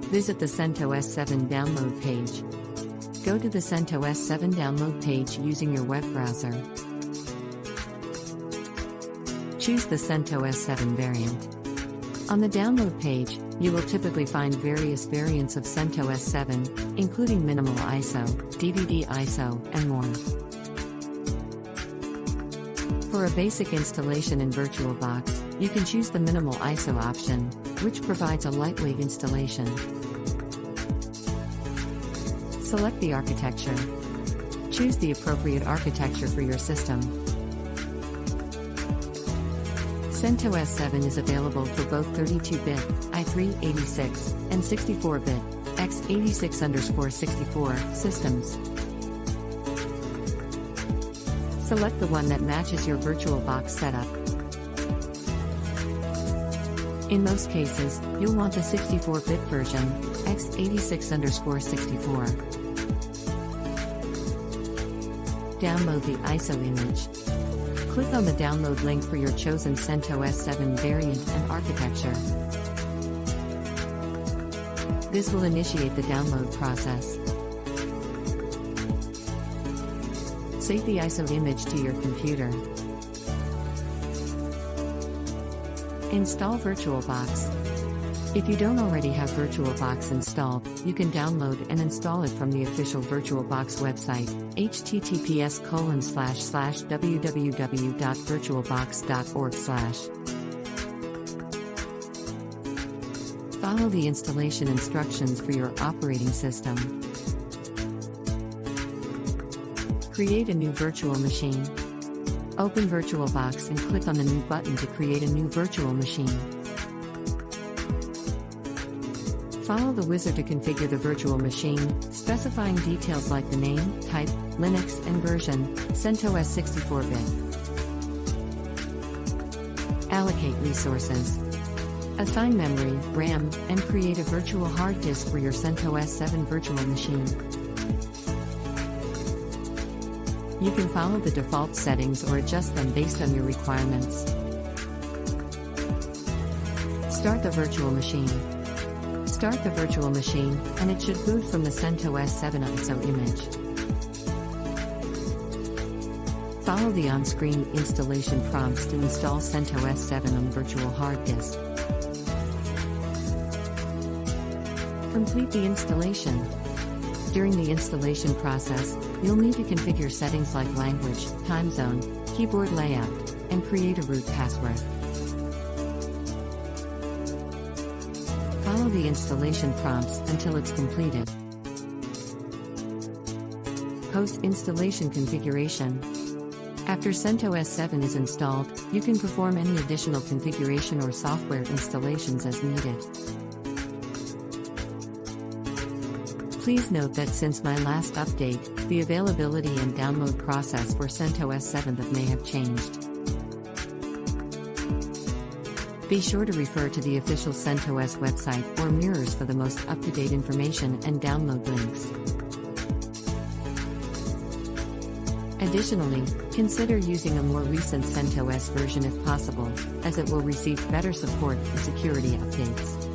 Visit the CentOS 7 download page. Go to the CentOS 7 download page using your web browser. Choose the CentOS 7 variant. On the download page, you will typically find various variants of CentOS 7, including minimal ISO, DVD ISO, and more. For a basic installation in VirtualBox, you can choose the minimal ISO option, which provides a lightweight installation. Select the architecture. Choose the appropriate architecture for your system. CentOS 7 is available for both 32-bit, i3-86, and 64-bit, x86_64 systems. Select the one that matches your VirtualBox setup. In most cases, you'll want the 64-bit version, x86_64. Download the ISO image. Click on the download link for your chosen CentOS 7 variant and architecture. This will initiate the download process. Save the ISO image to your computer. Install VirtualBox. If you don't already have VirtualBox installed, you can download and install it from the official VirtualBox website, https://www.virtualbox.org/. Follow the installation instructions for your operating system. Create a new virtual machine. Open VirtualBox and click on the New button to create a new virtual machine. Follow the wizard to configure the virtual machine, specifying details like the name, type, Linux, and version, CentOS 64-bit. Allocate resources. Assign memory, RAM, and create a virtual hard disk for your CentOS 7 virtual machine. You can follow the default settings or adjust them based on your requirements. Start the virtual machine. Start the virtual machine, and it should boot from the CentOS 7 ISO image. Follow the on-screen installation prompts to install CentOS 7 on virtual hard disk. Complete the installation. During the installation process, you'll need to configure settings like language, time zone, keyboard layout, and create a root password. Follow the installation prompts until it's completed. Post-installation configuration. After CentOS 7 is installed, you can perform any additional configuration or software installations as needed. Please note that since my last update, the availability and download process for CentOS 7 may have changed. Be sure to refer to the official CentOS website or mirrors for the most up-to-date information and download links. Additionally, consider using a more recent CentOS version if possible, as it will receive better support and security updates.